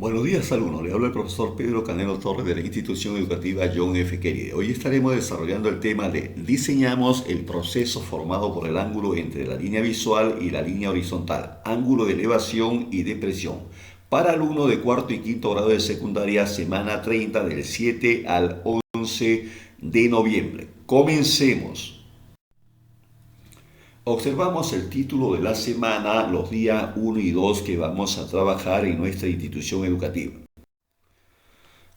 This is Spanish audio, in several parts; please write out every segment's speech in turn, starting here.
Buenos días, alumnos. Le habla el profesor Pedro Canelo Torres de la institución educativa John F. Kennedy. Hoy estaremos desarrollando el tema de diseñamos el proceso formado por el ángulo entre la línea visual y la línea horizontal, ángulo de elevación y depresión. Para alumnos de cuarto y quinto grado de secundaria, semana 30 del 7 al 11 de noviembre. Comencemos. Observamos el título de la semana, los días 1 y 2 que vamos a trabajar en nuestra institución educativa.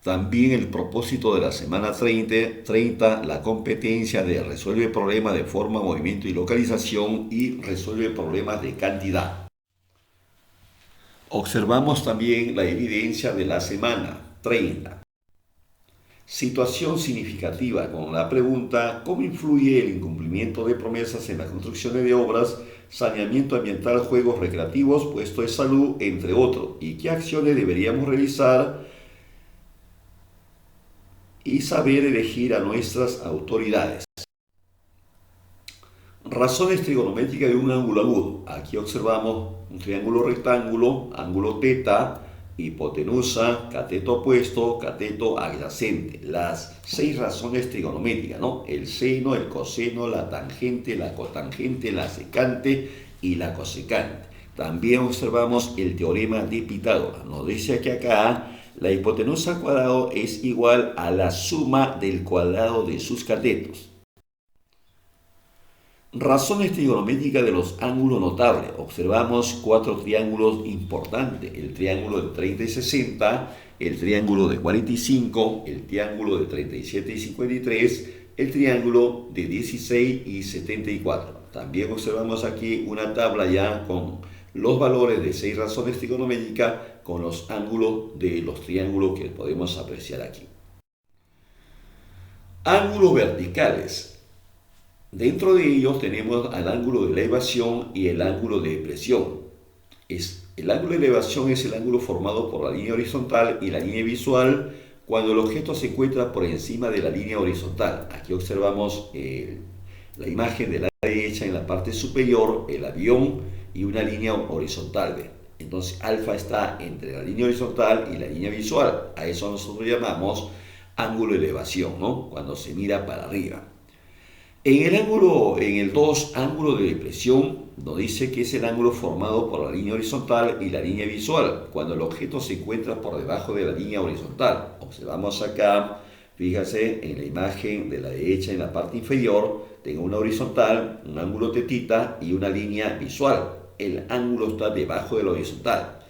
También el propósito de la semana 30, la competencia de resuelve problemas de forma, movimiento y localización y resuelve problemas de cantidad. Observamos también la evidencia de la semana 30. Situación significativa con la pregunta ¿cómo influye el incumplimiento de promesas en las construcciones de obras, saneamiento ambiental, juegos recreativos, puesto de salud, entre otros? ¿Y qué acciones deberíamos realizar? Y saber elegir a nuestras autoridades. Razones trigonométricas de un ángulo agudo. Aquí observamos un triángulo rectángulo, ángulo teta, hipotenusa, cateto opuesto, cateto adyacente. Las 6 razones trigonométricas, ¿no? El seno, el coseno, la tangente, la cotangente, la secante y la cosecante. También observamos el teorema de Pitágoras. Nos dice que acá la hipotenusa al cuadrado es igual a la suma del cuadrado de sus catetos. Razones trigonométricas de los ángulos notables. Observamos 4 triángulos importantes. El triángulo de 30 y 60, el triángulo de 45, el triángulo de 37 y 53, el triángulo de 16 y 74. También observamos aquí una tabla ya con los valores de 6 razones trigonométricas con los ángulos de los triángulos que podemos apreciar aquí. Ángulos verticales. Dentro de ellos tenemos el ángulo de elevación y el ángulo de depresión. El ángulo de elevación es el ángulo formado por la línea horizontal y la línea visual cuando el objeto se encuentra por encima de la línea horizontal. Aquí observamos la imagen de la derecha en la parte superior, el avión y una línea horizontal. Entonces alfa está entre la línea horizontal y la línea visual. A eso nosotros llamamos ángulo de elevación, ¿no? Cuando se mira para arriba. En el 2, ángulo de depresión, nos dice que es el ángulo formado por la línea horizontal y la línea visual, cuando el objeto se encuentra por debajo de la línea horizontal. Observamos acá, fíjense en la imagen de la derecha en la parte inferior, tengo una horizontal, un ángulo tetita y una línea visual. El ángulo está debajo de la horizontal.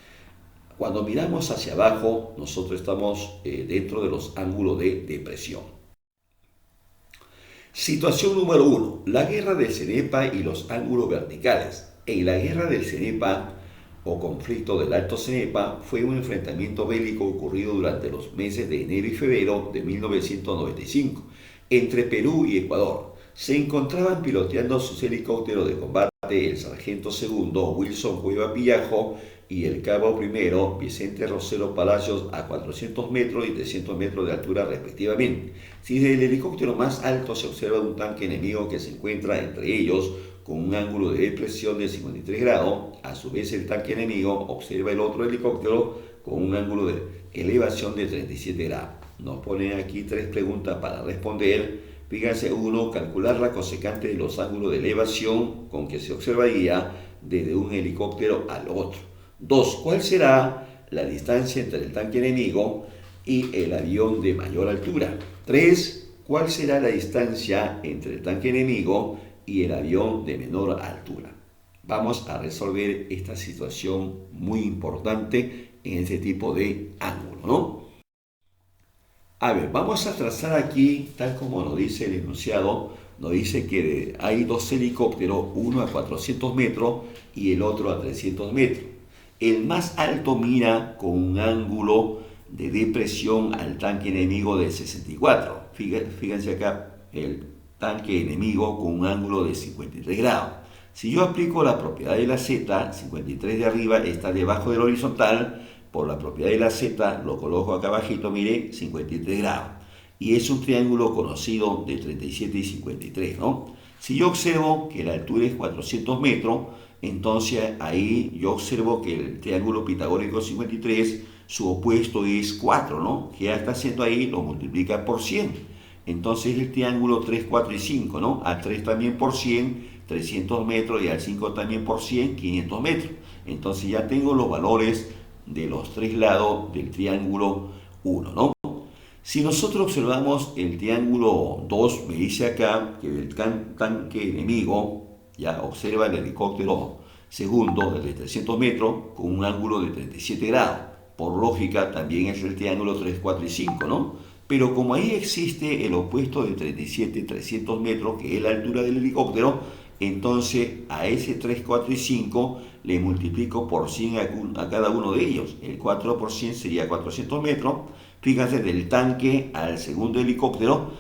Cuando miramos hacia abajo, nosotros estamos dentro de los ángulos de depresión. Situación número 1. La guerra del Cenepa y los ángulos verticales. En la guerra del Cenepa o conflicto del Alto Cenepa fue un enfrentamiento bélico ocurrido durante los meses de enero y febrero de 1995 entre Perú y Ecuador. Se encontraban piloteando sus helicópteros de combate el sargento segundo Wilson Cueva Villajo y el cabo primero Vicente Rosero Palacios a 400 metros y 300 metros de altura respectivamente. Si desde el helicóptero más alto se observa un tanque enemigo que se encuentra entre ellos con un ángulo de depresión de 53 grados, a su vez el tanque enemigo observa el otro helicóptero con un ángulo de elevación de 37 grados. Nos ponen aquí 3 preguntas para responder. Fíjense, 1, calcular la cosecante de los ángulos de elevación con que se observaría desde un helicóptero al otro. 2, ¿cuál será la distancia entre el tanque enemigo y el avión de mayor altura? 3, ¿cuál será la distancia entre el tanque enemigo y el avión de menor altura? Vamos a resolver esta situación muy importante en este tipo de ángulo, ¿no? A ver, vamos a trazar aquí, tal como nos dice el enunciado, nos dice que hay 2 helicópteros, uno a 400 metros y el otro a 300 metros. El más alto mira con un ángulo de depresión al tanque enemigo de 64. Fíjense acá, el tanque enemigo con un ángulo de 53 grados. Si yo aplico la propiedad de la Z, 53 de arriba está debajo del horizontal, por la propiedad de la Z, lo coloco acá abajito, mire, 53 grados. Y es un triángulo conocido de 37 y 53, ¿no? Si yo observo que la altura es 400 metros, entonces ahí yo observo que el triángulo pitagórico 53 su opuesto es 4, ¿no? ¿Qué está haciendo ahí? Lo multiplica por 100. Entonces el triángulo 3, 4 y 5, ¿no? Al 3 también por 100, 300 metros, y al 5 también por 100, 500 metros. Entonces ya tengo los valores de los tres lados del triángulo 1, ¿no? Si nosotros observamos el triángulo 2, me dice acá que el tanque enemigo, ya observa el helicóptero segundo, el de 300 metros, con un ángulo de 37 grados. Por lógica, también es el triángulo 3, 4 y 5, ¿no? Pero como ahí existe el opuesto de 37, 300 metros, que es la altura del helicóptero, entonces a ese 3, 4 y 5 le multiplico por 100 a cada uno de ellos. El 4 por 100 sería 400 metros. Fíjense, del tanque al segundo helicóptero,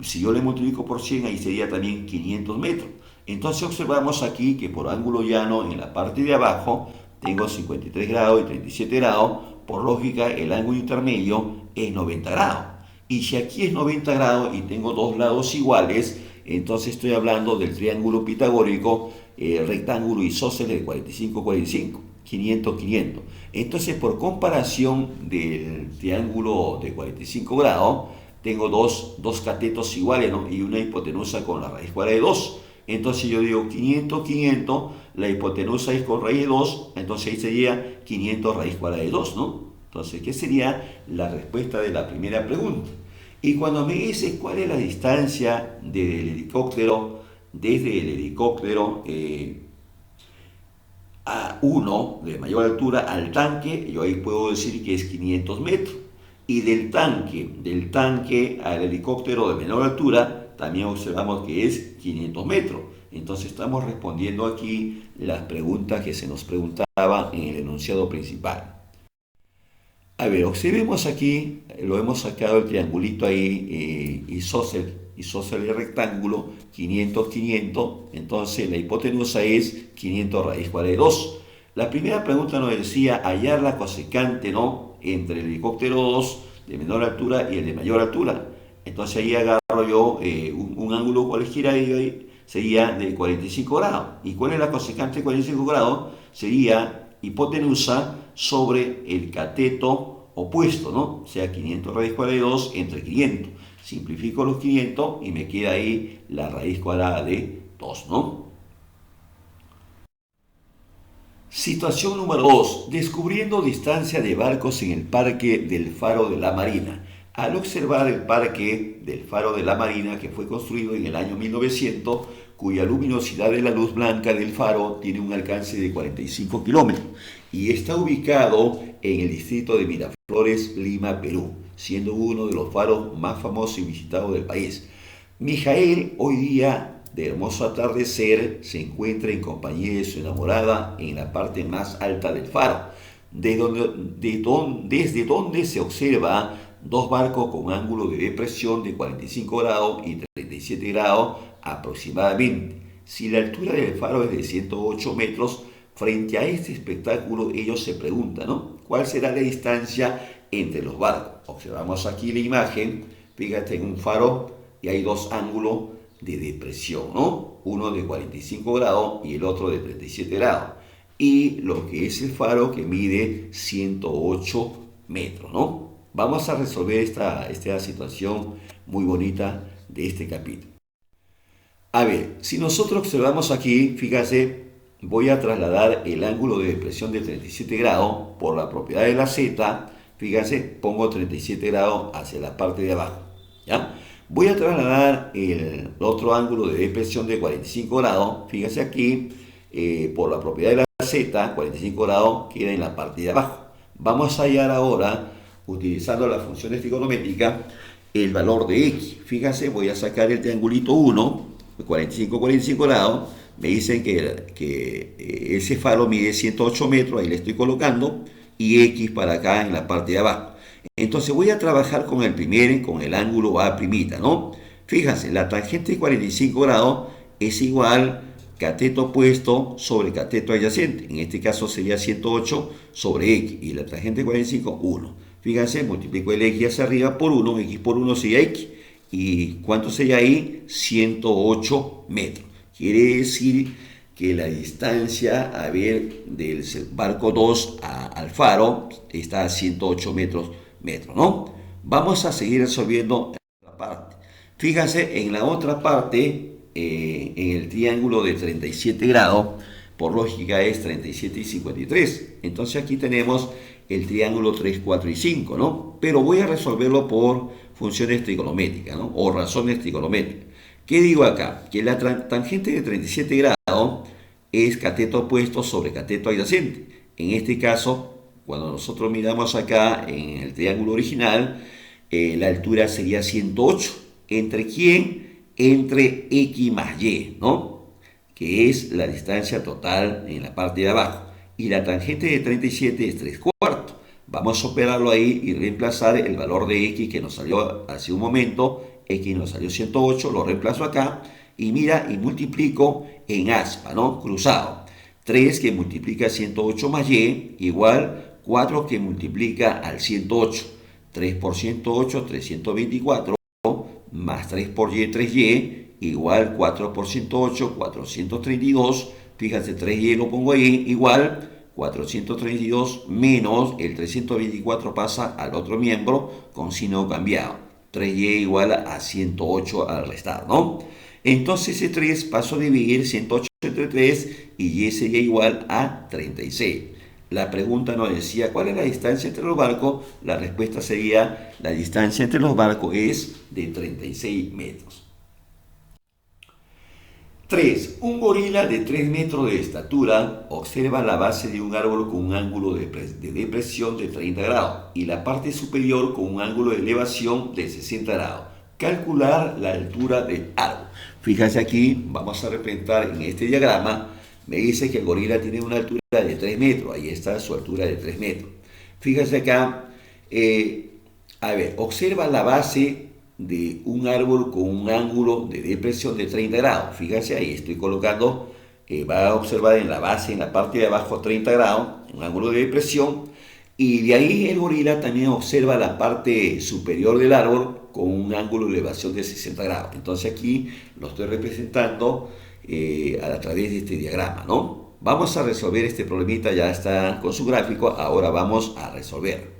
si yo le multiplico por 100, ahí sería también 500 metros. Entonces observamos aquí que por ángulo llano en la parte de abajo tengo 53 grados y 37 grados. Por lógica, el ángulo intermedio es 90 grados. Y si aquí es 90 grados y tengo dos lados iguales, entonces estoy hablando del triángulo pitagórico, rectángulo isósceles de 45, 45, 500, 500. Entonces, por comparación del triángulo de 45 grados, tengo dos catetos iguales, ¿no? Y una hipotenusa con la raíz cuadrada de 2. Entonces yo digo 500, 500, la hipotenusa es con raíz de 2, entonces ahí sería 500 raíz cuadrada de 2, ¿no? Entonces, ¿qué sería la respuesta de la primera pregunta? Y cuando me dice cuál es la distancia del helicóptero, desde el helicóptero a 1 de mayor altura al tanque, yo ahí puedo decir que es 500 metros. Y del tanque al helicóptero de menor altura, también observamos que es 500 metros. Entonces estamos respondiendo aquí las preguntas que se nos preguntaban en el enunciado principal. A ver, observemos aquí, lo hemos sacado el triangulito ahí, isósceles rectángulo, 500, 500, entonces la hipotenusa es 500 raíz cuadrada de 2. La primera pregunta nos decía hallar la cosecante, ¿no?, entre el helicóptero 2 de menor altura y el de mayor altura. Entonces ahí agarro yo un ángulo cualquiera y sería de 45 grados. ¿Y cuál es la cosecante de 45 grados? Sería hipotenusa sobre el cateto opuesto, ¿no? O sea, 500 raíz cuadrada de 2 entre 500. Simplifico los 500 y me queda ahí la raíz cuadrada de 2, ¿no? Situación número 2. Descubriendo distancia de barcos en el Parque del Faro de la Marina. Al observar el Parque del Faro de la Marina, que fue construido en el año 1900, cuya luminosidad de la luz blanca del faro tiene un alcance de 45 kilómetros y está ubicado en el distrito de Miraflores, Lima, Perú, siendo uno de los faros más famosos y visitados del país. Mijael, hoy día de hermoso atardecer, se encuentra en compañía de su enamorada en la parte más alta del faro, desde donde se observa dos barcos con ángulo de depresión de 45 grados y 37 grados aproximadamente. Si la altura del faro es de 108 metros, frente a este espectáculo ellos se preguntan, ¿no?, ¿cuál será la distancia entre los barcos? Observamos aquí la imagen, fíjate, en un faro y hay dos ángulos de depresión, ¿no? Uno de 45 grados y el otro de 37 grados. Y lo que es el faro que mide 108 metros, ¿no? Vamos a resolver esta situación muy bonita de este capítulo. A ver, si nosotros observamos aquí, fíjate, voy a trasladar el ángulo de depresión de 37 grados por la propiedad de la Z. Fíjense, pongo 37 grados hacia la parte de abajo, ¿ya? Voy a trasladar el otro ángulo de depresión de 45 grados, fíjense aquí, por la propiedad de la Z, 45 grados queda en la parte de abajo. Vamos a hallar ahora, utilizando las funciones trigonométricas, el valor de X. Fíjense, voy a sacar el triangulito 1, 45, 45 grados. Me dicen que ese faro mide 108 metros, ahí le estoy colocando, y X para acá en la parte de abajo. Entonces voy a trabajar con el ángulo A', ¿no? Fíjense, la tangente de 45 grados es igual cateto opuesto sobre cateto adyacente. En este caso sería 108 sobre X, y la tangente de 45, 1. Fíjense, multiplico el X hacia arriba por 1, X por 1 sería X. ¿Y cuánto sería ahí? 108 metros. Quiere decir que que la distancia, a ver, del barco 2 al faro está a 108 metros, ¿no? Vamos a seguir resolviendo la parte. Fíjense, en la otra parte, en el triángulo de 37 grados, por lógica es 37 y 53. Entonces aquí tenemos el triángulo 3, 4 y 5, ¿no? Pero voy a resolverlo por funciones trigonométricas, ¿no? O razones trigonométricas. ¿Qué digo acá? Que la tangente de 37 grados es cateto opuesto sobre cateto adyacente. En este caso, cuando nosotros miramos acá en el triángulo original, la altura sería 108. ¿Entre quién? Entre X más Y, ¿no? Que es la distancia total en la parte de abajo. Y la tangente de 37 es 3/4. Vamos a operarlo ahí y reemplazar el valor de X que nos salió hace un momento. X nos salió 108, lo reemplazo acá. Y mira, y multiplico en aspa, ¿no? Cruzado. 3 que multiplica 108 más Y, igual 4 que multiplica al 108. 3 por 108, 324, más 3 por Y, 3Y, igual 4 por 108, 432. Fíjense, 3Y lo pongo ahí, igual 432 menos el 324 pasa al otro miembro con signo cambiado. 3Y igual a 108 al restar, ¿no? Entonces ese 3 paso a dividir 108 entre 3 y Y sería igual a 36. La pregunta nos decía cuál es la distancia entre los barcos. La respuesta sería la distancia entre los barcos es de 36 metros. 3. Un gorila de 3 metros de estatura observa la base de un árbol con un ángulo de depresión de 30 grados y la parte superior con un ángulo de elevación de 60 grados. Calcular la altura del árbol. Fíjense aquí, vamos a representar en este diagrama, me dice que el gorila tiene una altura de 3 metros, ahí está su altura de 3 metros. Fíjense acá, a ver, observa la base de un árbol con un ángulo de depresión de 30 grados. Fíjense ahí, estoy colocando, va a observar en la base, en la parte de abajo, 30 grados, un ángulo de depresión, y de ahí el gorila también observa la parte superior del árbol con un ángulo de elevación de 60 grados. Entonces aquí lo estoy representando a través de este diagrama, ¿no? Vamos a resolver este problemita, ya está con su gráfico, ahora vamos a resolver.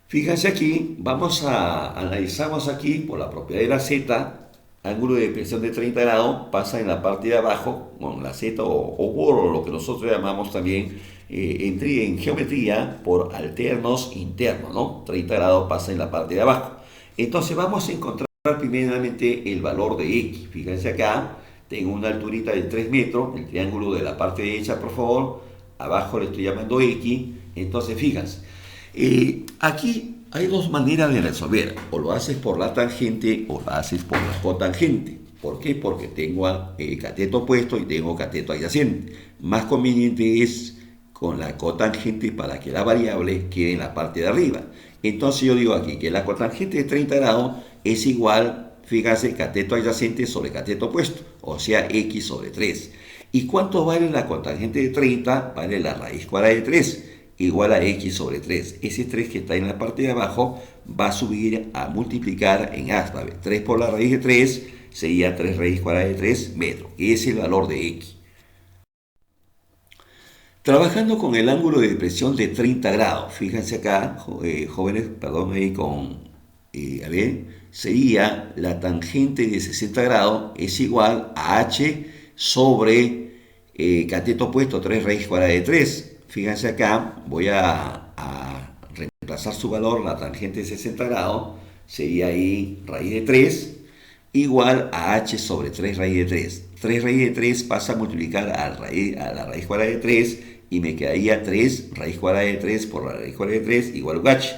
Fíjense aquí, vamos a analizamos aquí por la propiedad de la Z, ángulo de depresión de 30 grados, pasa en la parte de abajo, con la Z o lo que nosotros llamamos también en geometría por alternos internos, ¿no? 30 grados pasa en la parte de abajo. Entonces vamos a encontrar primeramente el valor de X. Fíjense acá, tengo una alturita de 3 metros, el triángulo de la parte derecha, por favor, abajo le estoy llamando X. Entonces fíjense, aquí hay dos maneras de resolver, o lo haces por la tangente o lo haces por la cotangente. ¿Por qué? Porque tengo cateto opuesto y tengo cateto adyacente. Más conveniente es con la cotangente para que la variable quede en la parte de arriba. Entonces yo digo aquí que la cotangente de 30 grados es igual, fíjate, cateto adyacente sobre cateto opuesto, o sea, X sobre 3. ¿Y cuánto vale la cotangente de 30? Vale la raíz cuadrada de 3, igual a X sobre 3. Ese 3 que está en la parte de abajo va a subir a multiplicar en aspa. 3 por la raíz de 3 sería 3 raíz cuadrada de 3 metros. Ese es el valor de X. Trabajando con el ángulo de depresión de 30 grados, fíjense acá, jóvenes, perdón, ahí a ver, sería la tangente de 60 grados es igual a H sobre cateto opuesto 3 raíz cuadrada de 3. Fíjense acá, voy a reemplazar su valor, la tangente de 60 grados, sería ahí raíz de 3, igual a H sobre 3 raíz de 3. 3 raíz de 3 pasa a multiplicar a la raíz cuadrada de 3 y me quedaría 3 raíz cuadrada de 3 por la raíz cuadrada de 3 igual a H.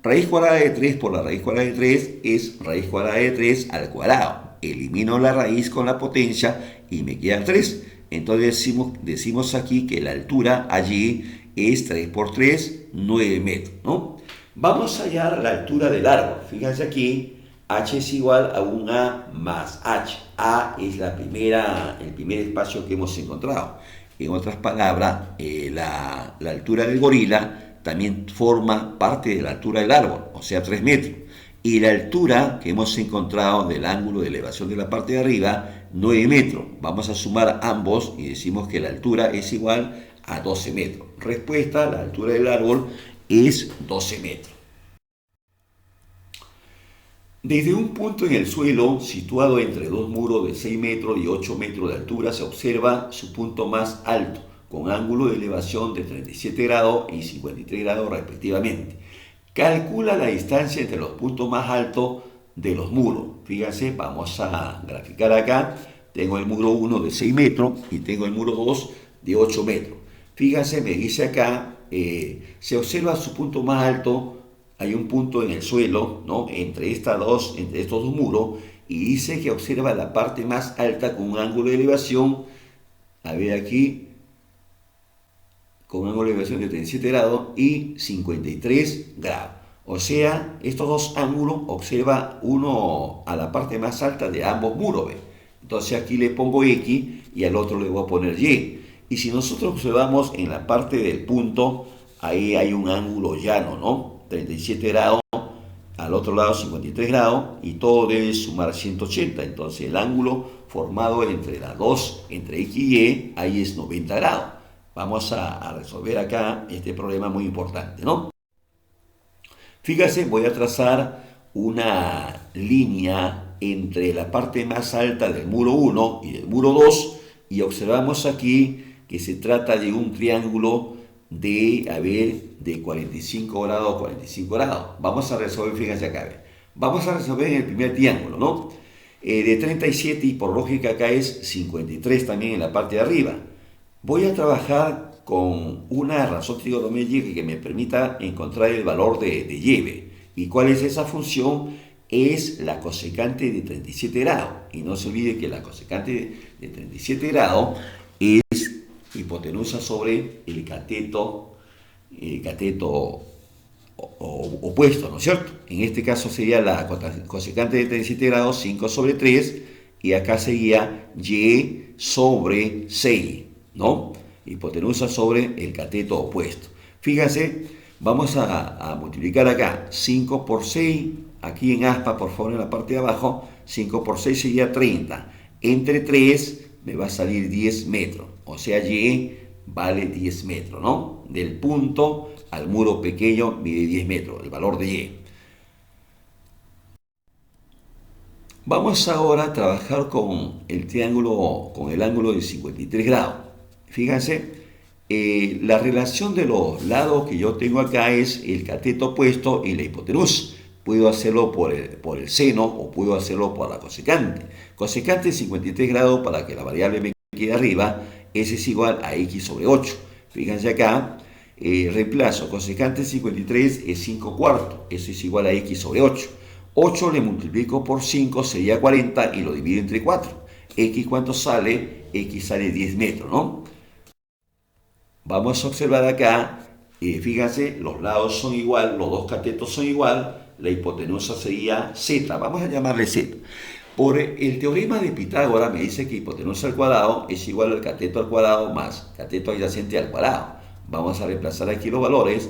Raíz cuadrada de 3 por la raíz cuadrada de 3 es raíz cuadrada de 3 al cuadrado. Elimino la raíz con la potencia y me queda 3. Entonces decimos aquí que la altura allí es 3 por 3, 9 metros, ¿no? Vamos a hallar la altura del árbol. Fíjense aquí, H es igual a un A más H. A es el primer espacio que hemos encontrado. En otras palabras, la altura del gorila también forma parte de la altura del árbol, o sea, 3 metros. Y la altura que hemos encontrado del ángulo de elevación de la parte de arriba, 9 metros. Vamos a sumar ambos y decimos que la altura es igual a 12 metros. Respuesta, la altura del árbol es 12 metros. Desde un punto en el suelo, situado entre dos muros de 6 metros y 8 metros de altura, se observa su punto más alto, con ángulo de elevación de 37 grados y 53 grados respectivamente. Calcula la distancia entre los puntos más altos de los muros. Fíjense, vamos a graficar acá. Tengo el muro 1 de 6 metros y tengo el muro 2 de 8 metros. Fíjense, me dice acá, se observa su punto más alto. Hay un punto en el suelo, ¿no? entre estos dos muros, y dice que observa la parte más alta con un ángulo de elevación, a ver aquí, con un ángulo de elevación de 37 grados y 53 grados. O sea, estos dos ángulos observa uno a la parte más alta de ambos muros. ¿Ve? Entonces aquí le pongo X y al otro le voy a poner Y. Y si nosotros observamos en la parte del punto, ahí hay un ángulo llano, ¿no? 37 grados, al otro lado 53 grados, y todo debe sumar 180. Entonces el ángulo formado entre las dos, entre X y Y, ahí es 90 grados. Vamos a resolver acá este problema muy importante, ¿no? Fíjate, voy a trazar una línea entre la parte más alta del muro 1 y del muro 2, y observamos aquí que se trata de un triángulo de 45 grados, 45 grados. Vamos a resolver, fíjense acá, vamos a resolver en el primer triángulo, ¿no? De 37, y por lógica acá es 53 también en la parte de arriba. Voy a trabajar con una razón trigonométrica que me permita encontrar el valor de Y. ¿Y cuál es esa función? Es la cosecante de 37 grados. Y no se olvide que la cosecante de 37 grados es hipotenusa sobre el cateto opuesto, ¿no es cierto? En este caso sería la cosecante de 37 grados, 5 sobre 3, y acá sería Y sobre 6, ¿no? Hipotenusa sobre el cateto opuesto. Fíjense, vamos a multiplicar acá 5 por 6, aquí en aspa, por favor, en la parte de abajo, 5 por 6 sería 30. Entre 3 me va a salir 10 metros, o sea, Y vale 10 metros, ¿no? Del punto al muro pequeño mide 10 metros, el valor de Y. Vamos ahora a trabajar con el triángulo, con el ángulo de 53 grados. Fíjense, la relación de los lados que yo tengo acá es el cateto opuesto y la hipotenusa. Puedo hacerlo por el seno o puedo hacerlo por la cosecante. Cosecante de 53 grados, para que la variable me quede arriba, S es igual a X sobre 8. Fíjense acá, reemplazo, cosecante de 53 es 5 cuartos, eso es igual a X sobre 8. 8 le multiplico por 5, sería 40, y lo divido entre 4. X, ¿cuánto sale? X sale 10 metros, ¿no? Vamos a observar acá, fíjense, los lados son igual, los dos catetos son igual, la hipotenusa sería Z, vamos a llamarle Z. Por el teorema de Pitágoras me dice que hipotenusa al cuadrado es igual al cateto al cuadrado más cateto adyacente al cuadrado. Vamos a reemplazar aquí los valores.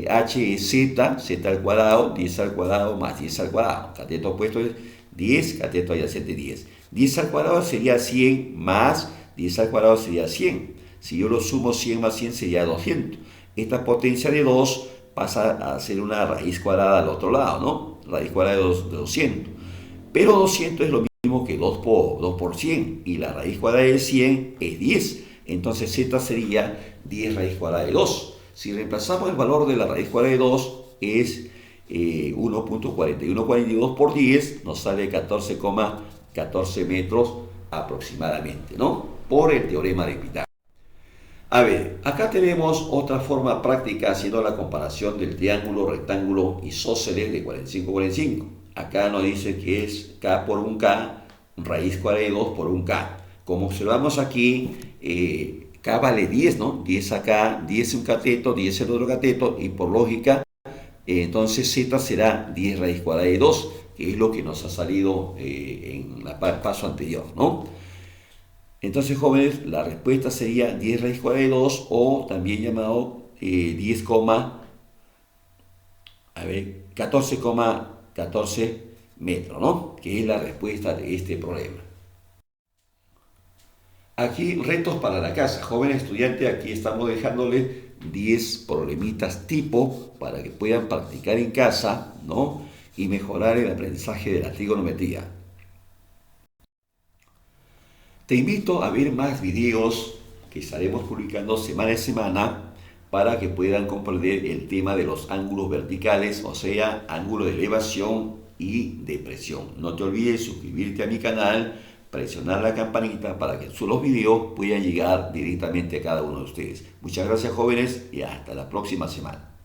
H es Z, Z al cuadrado, 10 al cuadrado más 10 al cuadrado. Cateto opuesto es 10, cateto adyacente 10. 10 al cuadrado sería 100 más 10 al cuadrado sería 100. Si yo lo sumo, 100 más 100 sería 200. Esta potencia de 2 pasa a ser una raíz cuadrada al otro lado, ¿no? Raíz cuadrada de 200. Pero 200 es lo mismo que 2 por 100. Y la raíz cuadrada de 100 es 10. Entonces Z sería 10 raíz cuadrada de 2. Si reemplazamos el valor de la raíz cuadrada de 2, es 1.4142 por 10, nos sale 14,14 metros aproximadamente, ¿no? Por el teorema de Pitágoras. A ver, acá tenemos otra forma práctica haciendo la comparación del triángulo, rectángulo isósceles de 45-45. Acá nos dice que es K por un K, raíz cuadrada de 2 por un K. Como observamos aquí, K vale 10, ¿no? 10 acá, 10 un cateto, 10 el otro cateto, y por lógica, entonces Z será 10 raíz cuadrada de 2, que es lo que nos ha salido en el paso anterior, ¿no? Entonces, jóvenes, la respuesta sería 10 raíz cuadrada de 2, o también llamado 14,14 14 metros, ¿no? Que es la respuesta de este problema. Aquí retos para la casa. Joven estudiante, aquí estamos dejándole 10 problemitas tipo para que puedan practicar en casa, ¿no? Y mejorar el aprendizaje de la trigonometría. Te invito a ver más videos que estaremos publicando semana a semana para que puedan comprender el tema de los ángulos verticales, o sea, ángulo de elevación y depresión. No te olvides suscribirte a mi canal, presionar la campanita para que los videos puedan llegar directamente a cada uno de ustedes. Muchas gracias, jóvenes, y hasta la próxima semana.